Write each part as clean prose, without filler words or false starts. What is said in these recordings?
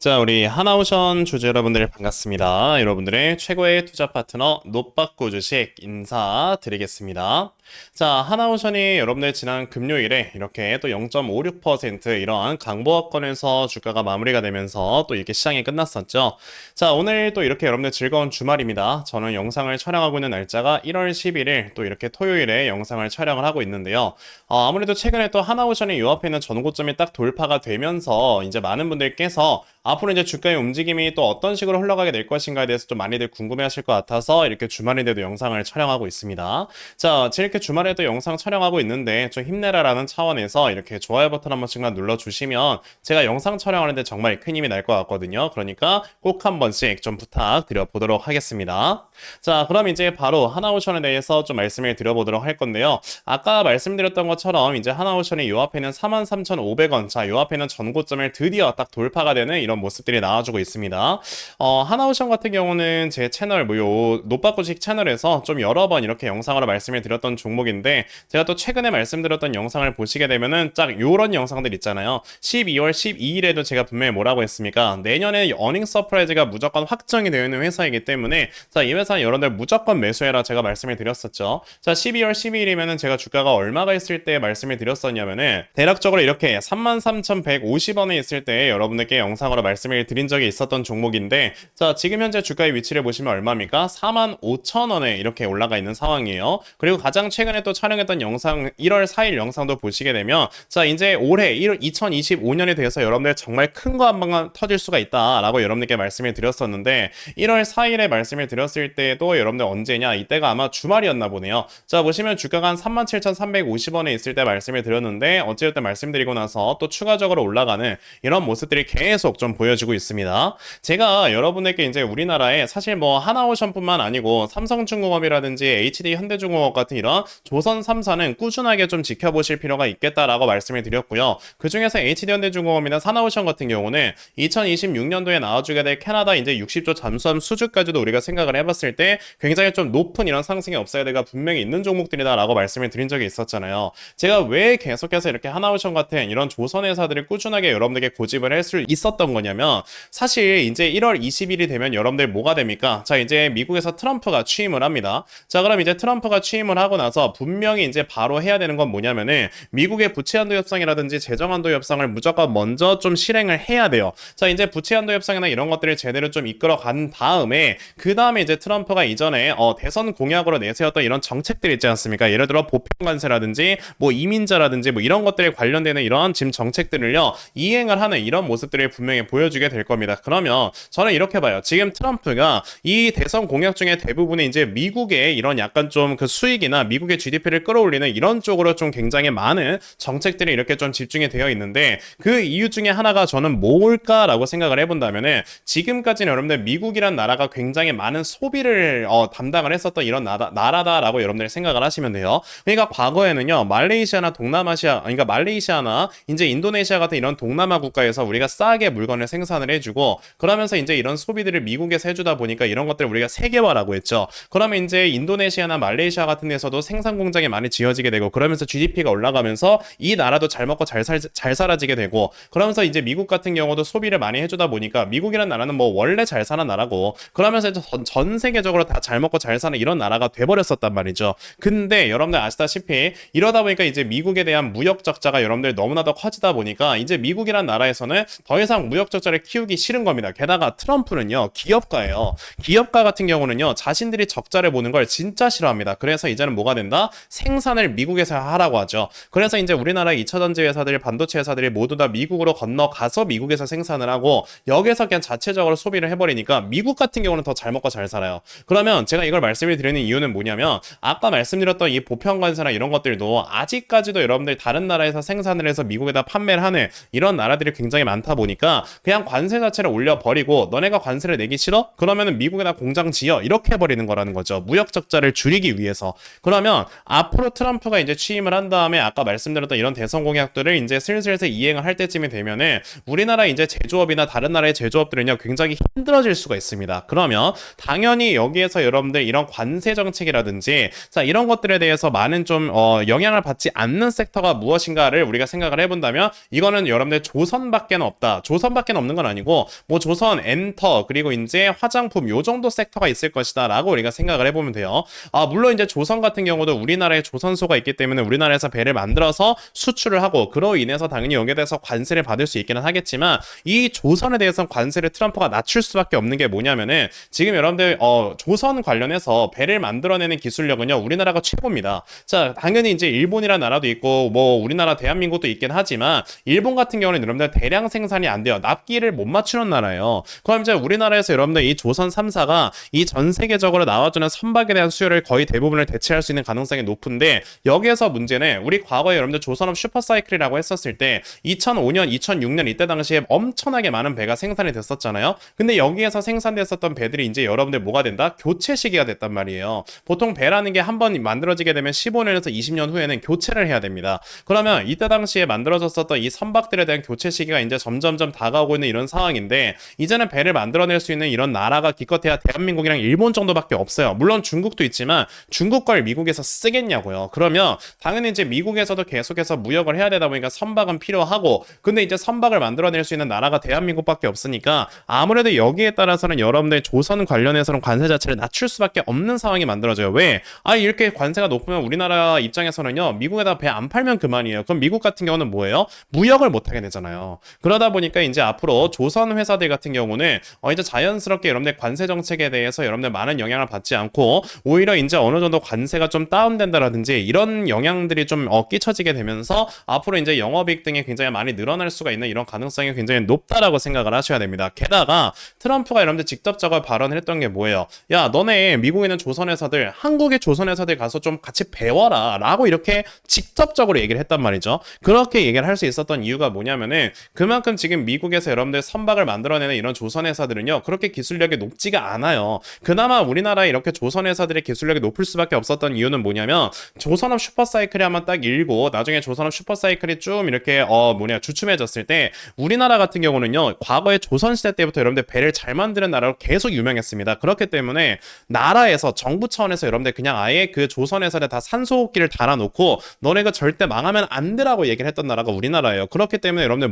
자, 우리 하나오션 주주 여러분들 반갑습니다. 여러분들의 최고의 투자 파트너 노빠꾸 주식 인사드리겠습니다. 자, 하나오션이 여러분들 지난 금요일에 이렇게 또 0.56% 이러한 강보합권에서 주가가 마무리가 되면서 또 이렇게 시장이 끝났었죠. 자, 오늘 또 이렇게 여러분들 즐거운 주말입니다. 저는 영상을 촬영하고 있는 날짜가 1월 11일 또 이렇게 토요일에 영상을 촬영을 하고 있는데요. 아무래도 최근에 또 하나오션이 요 앞에 있는 전고점이 딱 돌파가 되면서 이제 많은 분들께서 앞으로 이제 주가의 움직임이 또 어떤 식으로 흘러가게 될 것인가에 대해서 좀 많이들 궁금해 하실 것 같아서 이렇게 주말인데도 영상을 촬영하고 있습니다. 자, 이렇게 주말에도 영상 촬영하고 있는데 좀 힘내라라는 차원에서 이렇게 좋아요 버튼 한 번씩만 눌러주시면 제가 영상 촬영하는데 정말 큰 힘이 날 것 같거든요. 그러니까 꼭 한 번씩 좀 부탁드려 보도록 하겠습니다. 자, 그럼 이제 바로 하나오션에 대해서 좀 말씀을 드려보도록 할 건데요. 아까 말씀드렸던 것처럼 이제 하나오션이 요 앞에는 43,500원, 자, 요 앞에는 전고점을 드디어 딱 돌파가 되는 이런 모습들이 나와주고 있습니다. 하나오션 같은 경우는 제 채널, 요 노빠꾸식 채널에서 좀 여러 번 이렇게 영상으로 말씀을 드렸던 종목인데, 제가 또 최근에 말씀드렸던 영상을 보시게 되면은 딱 요런 영상들 있잖아요. 12월 12일에도 제가 분명히 뭐라고 했습니까? 내년에 어닝 서프라이즈가 무조건 확정이 되어 있는 회사이기 때문에, 자, 이 회사 여러분들 무조건 매수해라 제가 말씀을 드렸었죠. 자, 12월 12일이면은 제가 주가가 얼마가 있을 때 말씀을 드렸었냐면은, 대략적으로 이렇게 33,150원에 있을 때 여러분들께 영상으로 말씀을 드린 적이 있었던 종목인데, 자, 지금 현재 주가의 위치를 보시면 얼마입니까? 45,000원에 이렇게 올라가 있는 상황이에요. 그리고 가장 최근에 또 촬영했던 영상 1월 4일 영상도 보시게 되면, 자, 이제 올해 2025년에 대해서 여러분들 정말 큰 거 한 방만 터질 수가 있다라고 여러분들께 말씀을 드렸었는데, 1월 4일에 말씀을 드렸을 때도 여러분들 언제냐? 이때가 아마 주말이었나 보네요. 자, 보시면 주가가 한 37,350원에 있을 때 말씀을 드렸는데, 어찌됐든 말씀드리고 나서 또 추가적으로 올라가는 이런 모습들이 계속 좀 보여지고 있습니다. 제가 여러분에게 이제 우리나라에 사실 뭐 하나오션뿐만 아니고 삼성중공업이라든지 HD 현대중공업 같은 이런 조선 3사는 꾸준하게 좀 지켜보실 필요가 있겠다라고 말씀을 드렸고요. 그 중에서 HD 현대중공업이나 하나오션 같은 경우는 2026년도에 나와주게 될 캐나다 이제 60조 잠수함 수주까지도 우리가 생각을 해봤을 때 굉장히 좀 높은 이런 상승의 업사이드가 분명히 있는 종목들이다라고 말씀을 드린 적이 있었잖아요. 제가 왜 계속해서 이렇게 하나오션 같은 이런 조선 회사들을 꾸준하게 여러분들에게 고집을 할 수 있었던 거냐면, 사실 이제 1월 20일이 되면 여러분들 뭐가 됩니까? 자, 이제 미국에서 트럼프가 취임을 합니다. 자, 그럼 이제 트럼프가 취임을 하고 나서 분명히 이제 바로 해야 되는 건 뭐냐면은, 미국의 부채한도 협상이라든지 재정한도 협상을 무조건 먼저 좀 실행을 해야 돼요. 자, 이제 부채한도 협상이나 이런 것들을 제대로 좀 이끌어 간 다음에, 그 다음에 이제 트럼프가 이전에 대선 공약으로 내세웠던 이런 정책들 있지 않습니까? 예를 들어 보편관세라든지 뭐 이민자라든지 뭐 이런 것들에 관련되는 이런 지금 정책들을요 이행을 하는 이런 모습들을 분명히 보여주게 될 겁니다. 그러면 저는 이렇게 봐요. 지금 트럼프가 이 대선 공약 중에 대부분이 이제 미국의 이런 약간 좀 그 수익이나 미국의 GDP를 끌어올리는 이런 쪽으로 좀 굉장히 많은 정책들이 이렇게 좀 집중이 되어 있는데, 그 이유 중에 하나가 저는 뭘까라고 생각을 해본다면은, 지금까지는 여러분들 미국이란 나라가 굉장히 많은 소비를 담당을 했었던 이런 나라다라고 여러분들 생각을 하시면 돼요. 그러니까 과거에는요 말레이시아나 동남아시아, 그러니까 말레이시아나 이제 인도네시아 같은 이런 동남아 국가에서 우리가 싸게 물건을 생산을 해주고, 그러면서 이제 이런 소비들을 미국에서 해주다 보니까 이런 것들을 우리가 세계화라고 했죠. 그러면 이제 인도네시아나 말레이시아 같은 데서도 생산 공장이 많이 지어지게 되고, 그러면서 GDP가 올라가면서 이 나라도 잘 먹고 잘 살아지게 되고, 그러면서 이제 미국 같은 경우도 소비를 많이 해주다 보니까, 미국이란 나라는 뭐 원래 잘 사는 나라고, 그러면서 이제 전 세계적으로 다 잘 먹고 잘 사는 이런 나라가 돼버렸었단 말이죠. 근데 여러분들 아시다시피 이러다 보니까 이제 미국에 대한 무역 적자가 여러분들 너무나 더 커지다 보니까, 이제 미국이란 나라에서는 더 이상 무역 적자를 키우기 싫은 겁니다. 게다가 트럼프는요 기업가예요. 기업가 같은 경우는요 자신들이 적자를 보는 걸 진짜 싫어합니다. 그래서 이제는 뭐가 된다? 생산을 미국에서 하라고 하죠. 그래서 이제 우리나라의 2차전지 회사들, 반도체 회사들이 모두 다 미국으로 건너가서 미국에서 생산을 하고, 여기서 그냥 자체적으로 소비를 해버리니까 미국 같은 경우는 더 잘 먹고 잘 살아요. 그러면 제가 이걸 말씀을 드리는 이유는 뭐냐면, 아까 말씀드렸던 이 보편관세나 이런 것들도 아직까지도 여러분들 다른 나라에서 생산을 해서 미국에다 판매를 하는 이런 나라들이 굉장히 많다 보니까, 그냥 관세 자체를 올려버리고, 너네가 관세를 내기 싫어? 그러면은 미국에다 공장 지어, 이렇게 해버리는 거라는 거죠. 무역 적자를 줄이기 위해서. 그러면 그러면 앞으로 트럼프가 이제 취임을 한 다음에 아까 말씀드렸던 이런 대선 공약들을 이제 슬슬 이행을 할 때쯤이 되면은 우리나라 이제 제조업이나 다른 나라의 제조업들은요 굉장히 힘들어질 수가 있습니다. 그러면 당연히 여기에서 여러분들 이런 관세 정책이라든지 자 이런 것들에 대해서 많은 좀 영향을 받지 않는 섹터가 무엇인가를 우리가 생각을 해본다면 이거는 여러분들 조선밖에 없다. 조선밖에 없는 건 아니고 뭐 조선, 엔터 그리고 이제 화장품 요 정도 섹터가 있을 것이다라고 우리가 생각을 해보면 돼요. 물론 이제 조선 같은 경우도 우리나라에 조선소가 있기 때문에 우리나라에서 배를 만들어서 수출을 하고 그로 인해서 당연히 여기에 대해서 관세를 받을 수 있기는 하겠지만 이 조선에 대해서는 관세를 트럼프가 낮출 수밖에 없는 게 뭐냐면은 지금 여러분들 조선 관련해서 배를 만들어내는 기술력은요 우리나라가 최고입니다. 자 당연히 이제 일본이라는 나라도 있고 뭐 우리나라 대한민국도 있긴 하지만 일본 같은 경우는 여러분들 대량 생산이 안 돼요. 납기를 못 맞추는 나라예요. 그럼 이제 우리나라에서 여러분들 이 조선 3사가 이 전 세계적으로 나와주는 선박에 대한 수요를 거의 대부분을 대체할 수 있는 가능성이 높은데 여기에서 문제는 우리 과거에 여러분들 조선업 슈퍼사이클이라고 했었을 때 2005년, 2006년 이때 당시에 엄청나게 많은 배가 생산이 됐었잖아요. 근데 여기에서 생산됐었던 배들이 이제 여러분들 뭐가 된다? 교체 시기가 됐단 말이에요. 보통 배라는 게 한 번 만들어지게 되면 15년에서 20년 후에는 교체를 해야 됩니다. 그러면 이때 당시에 만들어졌었던 이 선박들에 대한 교체 시기가 이제 점점점 다가오고 있는 이런 상황인데 이제는 배를 만들어낼 수 있는 이런 나라가 기껏해야 대한민국이랑 일본 정도밖에 없어요. 물론 중국도 있지만 중국 걸 미국에서 쓰겠냐고요. 그러면 당연히 이제 미국에서도 계속해서 무역을 해야 되다 보니까 선박은 필요하고 근데 이제 선박을 만들어낼 수 있는 나라가 대한민국밖에 없으니까 아무래도 여기에 따라서는 여러분들 조선 관련해서는 관세 자체를 낮출 수밖에 없는 상황이 만들어져요. 왜? 이렇게 관세가 높으면 우리나라 입장에서는요 미국에다 배 안 팔면 그만이에요. 그럼 미국 같은 경우는 뭐예요? 무역을 못하게 되잖아요. 그러다 보니까 이제 앞으로 조선 회사들 같은 경우는 이제 자연스럽게 여러분들 관세 정책에 대해서 여러분들 많은 영향을 받지 않고 오히려 이제 어느 정도 관세가 좀 다운된다라든지 이런 영향들이 좀 끼쳐지게 되면서 앞으로 이제 영업이익 등이 굉장히 많이 늘어날 수가 있는 이런 가능성이 굉장히 높다라고 생각을 하셔야 됩니다. 게다가 트럼프가 여러분들 직접적으로 발언을 했던 게 뭐예요? 야 너네 미국에 있는 조선 회사들 한국의 조선 회사들 가서 좀 같이 배워라 라고 이렇게 직접적으로 얘기를 했단 말이죠. 그렇게 얘기를 할 수 있었던 이유가 뭐냐면은 그만큼 지금 미국에서 여러분들 선박을 만들어내는 이런 조선 회사들은요 그렇게 기술력이 높지가 않아요. 그나마 우리나라에 이렇게 조선 회사들의 기술력이 높을 수밖에 없었던 이유는 뭐냐면 조선업 슈퍼사이클이 한번 딱 일고 나중에 조선업 슈퍼사이클이 좀 이렇게 주춤해졌을 때 우리나라 같은 경우는요 과거에 조선시대 때부터 여러분들 배를 잘 만드는 나라로 계속 유명했습니다. 그렇기 때문에 나라에서 정부 차원에서 여러분들 그냥 아예 그 조선 회사에 다 산소호흡기를 달아놓고 너네가 절대 망하면 안 되라고 얘기를 했던 나라가 우리나라예요. 그렇기 때문에 여러분들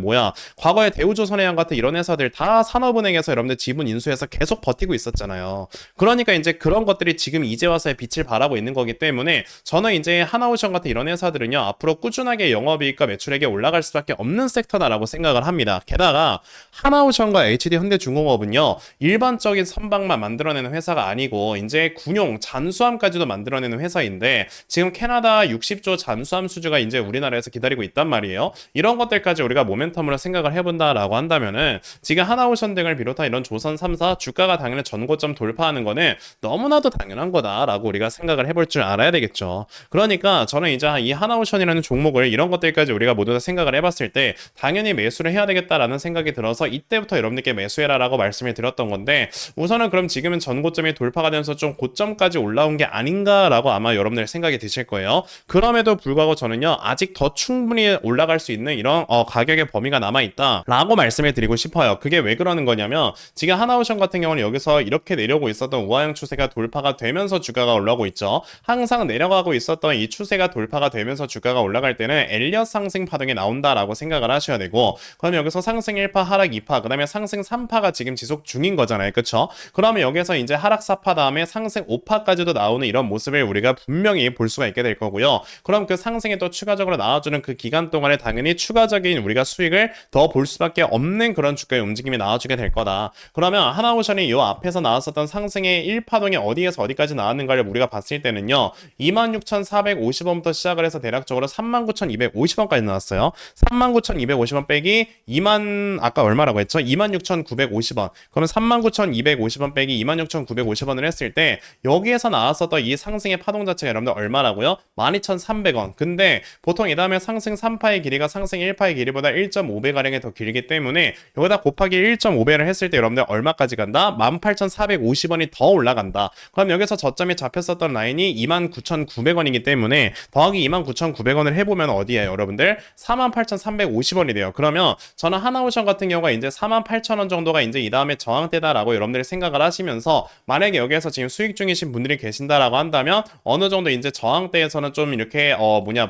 과거에 대우조선해양 같은 이런 회사들 다 산업은행에서 여러분들 지분 인수해서 계속 버티고 있었잖아요. 그러니까 이제 그런 것들이 지금 이제 와서의 빛을 발하고 있는 거기 때문에 저는 이제 하나오션 같은 이런 회사들은요 앞으로 꾸준하게 영업이익과 매출액이 올라갈 수밖에 없는 섹터다라고 생각을 합니다. 게다가 하나오션과 HD 현대중공업은요 일반적인 선박만 만들어내는 회사가 아니고 이제 군용 잠수함까지도 만들어내는 회사인데 지금 캐나다 60조 잠수함 수주가 이제 우리나라에서 기다리고 있단 말이에요. 이런 것들까지 우리가 모멘텀으로 생각을 해본다라고 한다면은 지금 하나오션 등을 비롯한 이런 조선 3사 주가가 당연히 전고점 돌파하는 거는 너무나도 당연한 거다라고 우리가 생각을 해볼 줄 알아야 되겠죠. 그러니까 저는 이제 이 하나오션이라는 종목을 이런 것들까지 우리가 모두 다 생각을 해봤을 때 당연히 매수를 해야 되겠다라는 생각이 들어서 이때부터 여러분들께 매수해라라고 말씀을 드렸던 건데 우선은 그럼 지금은 전고점이 돌파가 되면서 좀 고점까지 올라온 게 아닌가라고 아마 여러분들 생각이 드실 거예요. 그럼에도 불구하고 저는요 아직 더 충분히 올라갈 수 있는 이런 가격의 범위가 남아있다라고 말씀을 드리고 싶어요. 그게 왜 그러는 거냐면 지금 하나오션 같은 경우는 여기서 이렇게 내려오고 있었던 우하형 추세가 돌파가 되면서 주가가 올라오고 있죠. 항상 내려가고 있었던 이 추세가 돌파가 되면서 주가가 올라갈 때는 엘리엇 상승 파동이 나온다라고 생각을 하셔야 되고 그럼 여기서 상승 1파 하락 2파 그 다음에 상승 3파가 지금 지속 중인 거잖아요. 그쵸? 그러면 여기서 이제 하락 4파 다음에 상승 5파까지도 나오는 이런 모습을 우리가 분명히 볼 수가 있게 될 거고요. 그럼 그 상승에 또 추가적으로 나와주는 그 기간 동안에 당연히 추가적인 우리가 수익을 더 볼 수밖에 없는 그런 주가의 움직임이 나와주게 될 거다. 그러면 하나오션이 이 앞에서 나왔었던 상승의 1파동이 어디에서 어디까지 나왔는가를 우리가 봤을 때는요 26,450원부터 시작을 해서 대략적으로 39,250원까지 나왔어요. 39,250원 빼기 2만 아까 얼마라고 했죠? 26,950원. 그러면 39,250원 빼기 26,950원을 했을 때 여기에서 나왔었던 이 상승의 파동 자체가 여러분들 얼마라고요? 12,300원. 근데 보통 이 다음에 상승 3파의 길이가 상승 1파의 길이보다 1.5배가량이 더 길기 때문에 여기다 곱하기 1.5배를 했을 때 여러분들 얼마까지 간다? 18,450원이 더 올라간다. 그럼 여기서 저점이 잡혔었던 라인이 29,900원이기 때문에 더하기 29,900원을 해보면 어디에요, 여러분들? 48,350원이 돼요. 그러면 저는 하나오션 같은 경우가 이제 48,000원 정도가 이제 이 다음에 저항대다라고 여러분들이 생각을 하시면서, 만약에 여기에서 지금 수익 중이신 분들이 계신다라고 한다면 어느 정도 이제 저항대에서는 좀 이렇게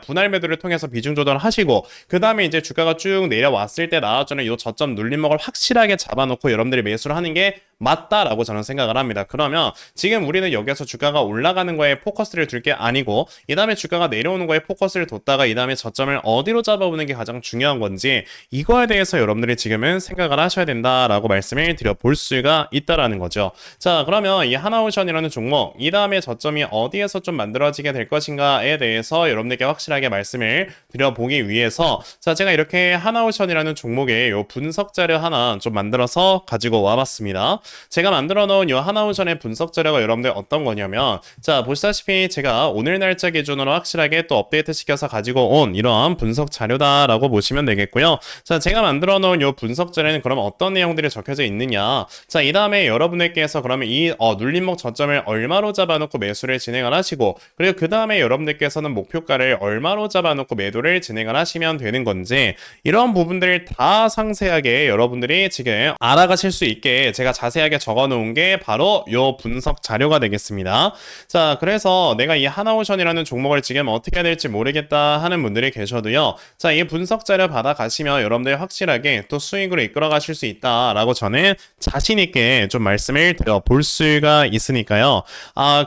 분할 매도를 통해서 비중 조절을 하시고, 그 다음에 이제 주가가 쭉 내려왔을 때 나와주는 이 저점 눌림목을 확실하게 잡아놓고 여러분들이 매수를 하는 게 맞다라고 저는 생각을 합니다. 그러면 지금 우리는 여기서 주가가 올라가는 거에 포커스를 둘 게 아니고, 이 다음에 주가가 내려오는 거에 포커스를 뒀다가 이 다음에 저점을 어디로 잡아보는 게 가장 중요한 건지, 이거에 대해서 여러분들이 지금은 생각을 하셔야 된다라고 말씀을 드려볼 수가 있다라는 거죠. 자, 그러면 이 하나오션이라는 종목, 이 다음에 저점이 어디에서 좀 만들어지게 될 것인가에 대해서 여러분들께 확실하게 말씀을 드려보기 위해서, 자, 제가 이렇게 하나오션이라는 종목의 요 분석 자료 하나 좀 만들어서 가지고 와봤습니다. 제가 만들어 놓은 이 하나오션의 분석 자료가 여러분들 어떤 거냐면, 자, 보시다시피 제가 오늘 날짜 기준으로 확실하게 또 업데이트 시켜서 가지고 온 이러한 분석 자료다라고 보시면 되겠고요. 자, 제가 만들어 놓은 이 분석 자료는 그럼 어떤 내용들이 적혀져 있느냐. 자, 이 다음에 여러분들께서 그러면 이 눌림목 저점을 얼마로 잡아놓고 매수를 진행을 하시고, 그리고 그 다음에 여러분들께서는 목표가를 얼마로 잡아놓고 매도를 진행을 하시면 되는 건지, 이런 부분들을 다 상세하게 여러분들이 지금 알아가실 수 있게 제가 자세하게 적어 놓은 게 바로 요 분석 자료가 되겠습니다. 자, 그래서 내가 이 하나오션이라는 종목을 지금 어떻게 해야 될지 모르겠다 하는 분들이 계셔도요. 자, 이 분석 자료 받아 가시면 여러분들 확실하게 또 수익으로 이끌어 가실 수 있다라고 저는 자신 있게 좀 말씀을 드려 볼 수가 있으니까요.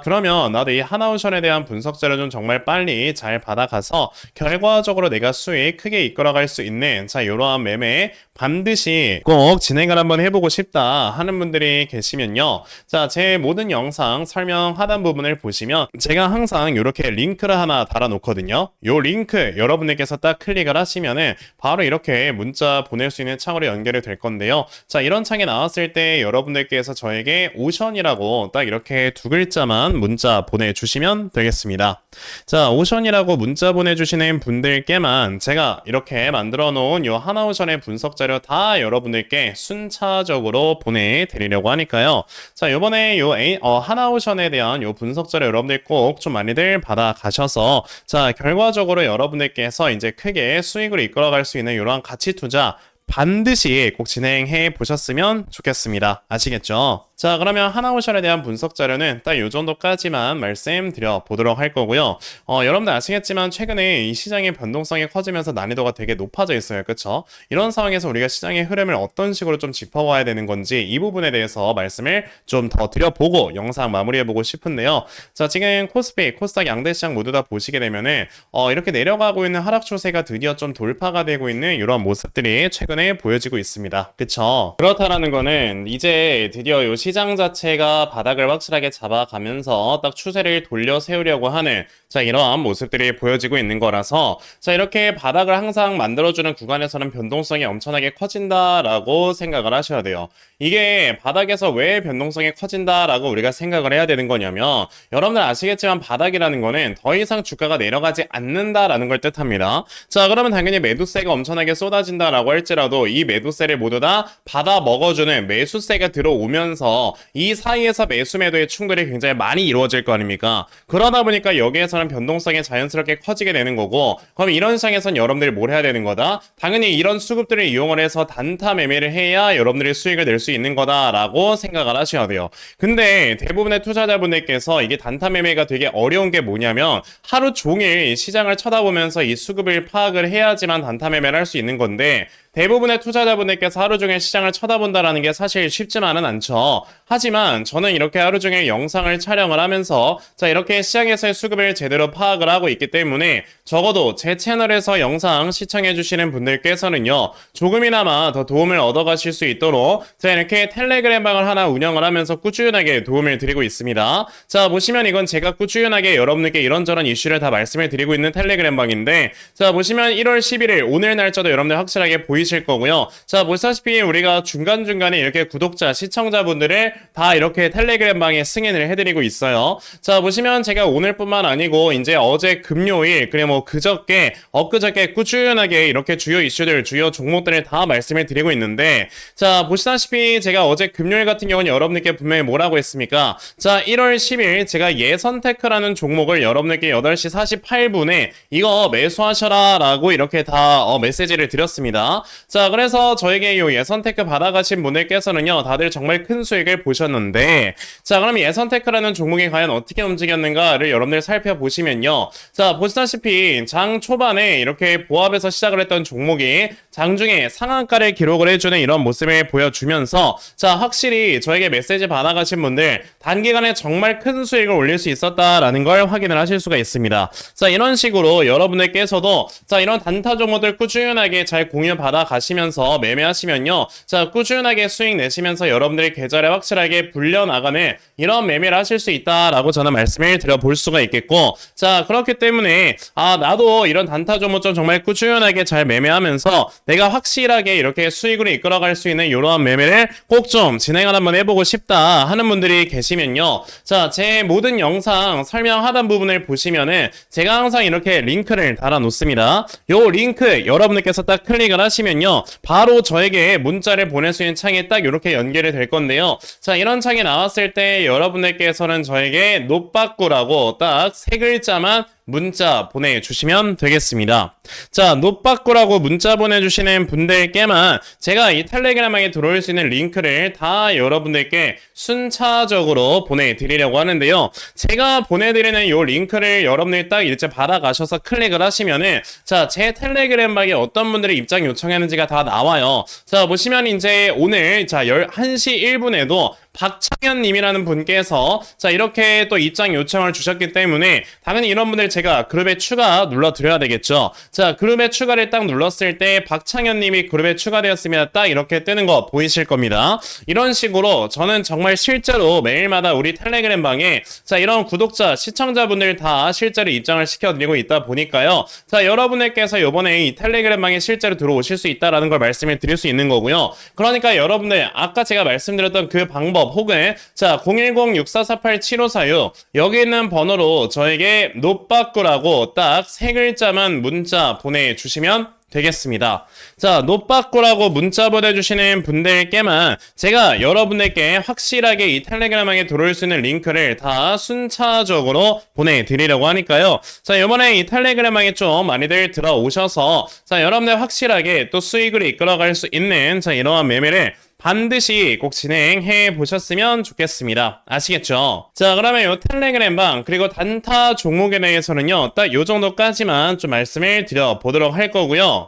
그러면 나도 이 하나오션에 대한 분석 자료 좀 정말 빨리 잘 받아가서 결과적으로 내가 수익 크게 이끌어 갈 수 있는, 자, 이러한 매매 반드시 꼭 진행을 한번 해보고 싶다 하는 분들이 계시면요. 자, 제 모든 영상 설명 하단 부분을 보시면 제가 항상 이렇게 링크를 하나 달아 놓거든요. 요 링크 여러분들께서 딱 클릭을 하시면은 바로 이렇게 문자 보낼 수 있는 창으로 연결이 될 건데요. 자, 이런 창이 나왔을 때 여러분들께서 저에게 오션이라고 딱 이렇게 두 글자만 문자 보내주시면 되겠습니다. 자, 오션이라고 문자 보내주시는 분들께만 제가 이렇게 만들어 놓은 요 하나오션의 분석 자료 다 여러분들께 순차적으로 보내드리려고 하니까요. 자, 요번에 요 하나오션에 대한 요 분석 자료 여러분들 꼭 좀 많이들 받아가셔서, 자, 결과적으로 여러분들께서 이제 크게 수익을 이끌어갈 수 있는 이러한 가치 투자 반드시 꼭 진행해 보셨으면 좋겠습니다. 아시겠죠? 자, 그러면 하나오션에 대한 분석 자료는 딱 요 정도까지만 말씀드려 보도록 할 거고요. 여러분들 아시겠지만 최근에 이 시장의 변동성이 커지면서 난이도가 되게 높아져 있어요. 그쵸? 이런 상황에서 우리가 시장의 흐름을 어떤 식으로 좀 짚어봐야 되는 건지, 이 부분에 대해서 말씀을 좀 더 드려보고 영상 마무리해보고 싶은데요. 자, 지금 코스피, 코스닥 양대 시장 모두 다 보시게 되면은 이렇게 내려가고 있는 하락 추세가 드디어 좀 돌파가 되고 있는 이런 모습들이 최근에 보여지고 있습니다. 그쵸? 그렇다라는 거는 이제 드디어 요 시장 자체가 바닥을 확실하게 잡아가면서 딱 추세를 돌려 세우려고 하는, 자, 이러한 모습들이 보여지고 있는 거라서, 자, 이렇게 바닥을 항상 만들어주는 구간에서는 변동성이 엄청나게 커진다라고 생각을 하셔야 돼요. 이게 바닥에서 왜 변동성이 커진다라고 우리가 생각을 해야 되는 거냐면, 여러분들 아시겠지만 바닥이라는 거는 더 이상 주가가 내려가지 않는다라는 걸 뜻합니다. 자, 그러면 당연히 매도세가 엄청나게 쏟아진다라고 할지라도 이 매도세를 모두 다 받아 먹어주는 매수세가 들어오면서 이 사이에서 매수 매도의 충돌이 굉장히 많이 이루어질 거 아닙니까? 그러다 보니까 여기에서는 변동성이 자연스럽게 커지게 되는 거고, 그럼 이런 시장에서는 여러분들이 뭘 해야 되는 거다? 당연히 이런 수급들을 이용을 해서 단타 매매를 해야 여러분들이 수익을 낼 수 있는 거다라고 생각을 하셔야 돼요. 근데 대부분의 투자자분들께서 이게 단타 매매가 되게 어려운 게 뭐냐면, 하루 종일 시장을 쳐다보면서 이 수급을 파악을 해야지만 단타 매매를 할 수 있는 건데, 대부분의 투자자분들께서 하루 종일 시장을 쳐다본다라는 게 사실 쉽지만은 않죠. 하지만 저는 이렇게 하루 종일 영상을 촬영을 하면서, 자, 이렇게 시장에서의 수급을 제대로 파악을 하고 있기 때문에 적어도 제 채널에서 영상 시청해주시는 분들께서는요, 조금이나마 더 도움을 얻어가실 수 있도록 제가 이렇게 텔레그램 방을 하나 운영을 하면서 꾸준하게 도움을 드리고 있습니다. 자, 보시면 이건 제가 꾸준하게 여러분들께 이런저런 이슈를 다 말씀을 드리고 있는 텔레그램 방인데, 자, 보시면 1월 11일 오늘 날짜도 여러분들 확실하게 보이시죠? 보이실 거고요. 자, 보시다시피 우리가 중간중간에 이렇게 구독자, 시청자분들을 다 이렇게 텔레그램 방에 승인을 해드리고 있어요. 자, 보시면 제가 오늘뿐만 아니고 이제 어제 금요일, 그리고 뭐 그저께, 엊그저께 꾸준하게 이렇게 주요 이슈들, 주요 종목들을 다 말씀을 드리고 있는데, 자, 보시다시피 제가 어제 금요일 같은 경우는 여러분들께 분명히 뭐라고 했습니까? 자, 1월 10일 제가 예선테크라는 종목을 여러분들께 8시 48분에 이거 매수하셔라 라고 이렇게 다 메시지를 드렸습니다. 자, 그래서 저에게 이 예선테크 받아가신 분들께서는요, 다들 정말 큰 수익을 보셨는데, 자, 그럼 예선테크라는 종목이 과연 어떻게 움직였는가를 여러분들 살펴보시면요. 자, 보시다시피 장 초반에 이렇게 보합에서 시작을 했던 종목이 장중에 상한가를 기록을 해주는 이런 모습을 보여주면서, 자, 확실히 저에게 메시지 받아가신 분들 단기간에 정말 큰 수익을 올릴 수 있었다라는 걸 확인을 하실 수가 있습니다. 자, 이런 식으로 여러분들께서도 자, 이런 단타 종목들 꾸준하게 잘 공유 받아 가시면서 매매하시면요, 자, 꾸준하게 수익 내시면서 여러분들의 계좌에 확실하게 불려나가는 이런 매매를 하실 수 있다라고 저는 말씀을 드려볼 수가 있겠고, 자, 그렇기 때문에 나도 이런 단타 종목 좀 정말 꾸준하게 잘 매매하면서 내가 확실하게 이렇게 수익으로 이끌어갈 수 있는 이러한 매매를 꼭 좀 진행을 한번 해보고 싶다 하는 분들이 계시면요, 자, 제 모든 영상 설명 하단 부분을 보시면은 제가 항상 이렇게 링크를 달아 놓습니다. 요 링크 여러분들께서 딱 클릭을 하시면요, 바로 저에게 문자를 보낼 수 있는 창에 딱 이렇게 연결이 될 건데요. 자, 이런 창이 나왔을 때 여러분들께서는 저에게 노빠꾸라고 딱 세 글자만 문자 보내주시면 되겠습니다. 자, 노빠꾸라고 문자 보내주시는 분들께만 제가 이 텔레그램에 들어올 수 있는 링크를 다 여러분들께 순차적으로 보내드리려고 하는데요. 제가 보내드리는 이 링크를 여러분들이 딱 이제 받아가셔서 클릭을 하시면은, 자, 제 텔레그램방에 어떤 분들이 입장 요청했는지가 다 나와요. 자, 보시면 이제 오늘 자 1시 1분에도 박창현님이라는 분께서 자, 이렇게 또 입장 요청을 주셨기 때문에 당연히 이런 분들 제가 그룹에 추가 눌러드려야 되겠죠. 자, 그룹에 추가를 딱 눌렀을 때 박창현님이 그룹에 추가되었으면 딱 이렇게 뜨는 거 보이실 겁니다. 이런 식으로 저는 정말 실제로 매일마다 우리 텔레그램 방에 자, 이런 구독자, 시청자분들 다 실제로 입장을 시켜드리고 있다 보니까요. 자, 여러분들께서 이번에 이 텔레그램 방에 실제로 들어오실 수 있다라는 걸 말씀을 드릴 수 있는 거고요. 그러니까 여러분들 아까 제가 말씀드렸던 그 방법 혹은 자 010-6448-7546 여기 있는 번호로 저에게 노빠꾸라고 딱 세 글자만 문자 보내주시면 되겠습니다. 자, 노빠꾸라고 문자 보내주시는 분들께만 제가 여러분들께 확실하게 이 텔레그램에 들어올 수 있는 링크를 다 순차적으로 보내드리려고 하니까요. 자, 이번에 이 텔레그램에 좀 많이들 들어오셔서 자, 여러분들 확실하게 또 수익을 이끌어갈 수 있는 자, 이러한 매매를 반드시 꼭 진행해 보셨으면 좋겠습니다. 아시겠죠? 자, 그러면 요 텔레그램 방 그리고 단타 종목에 대해서는요, 딱 요 정도까지만 좀 말씀을 드려보도록 할 거고요.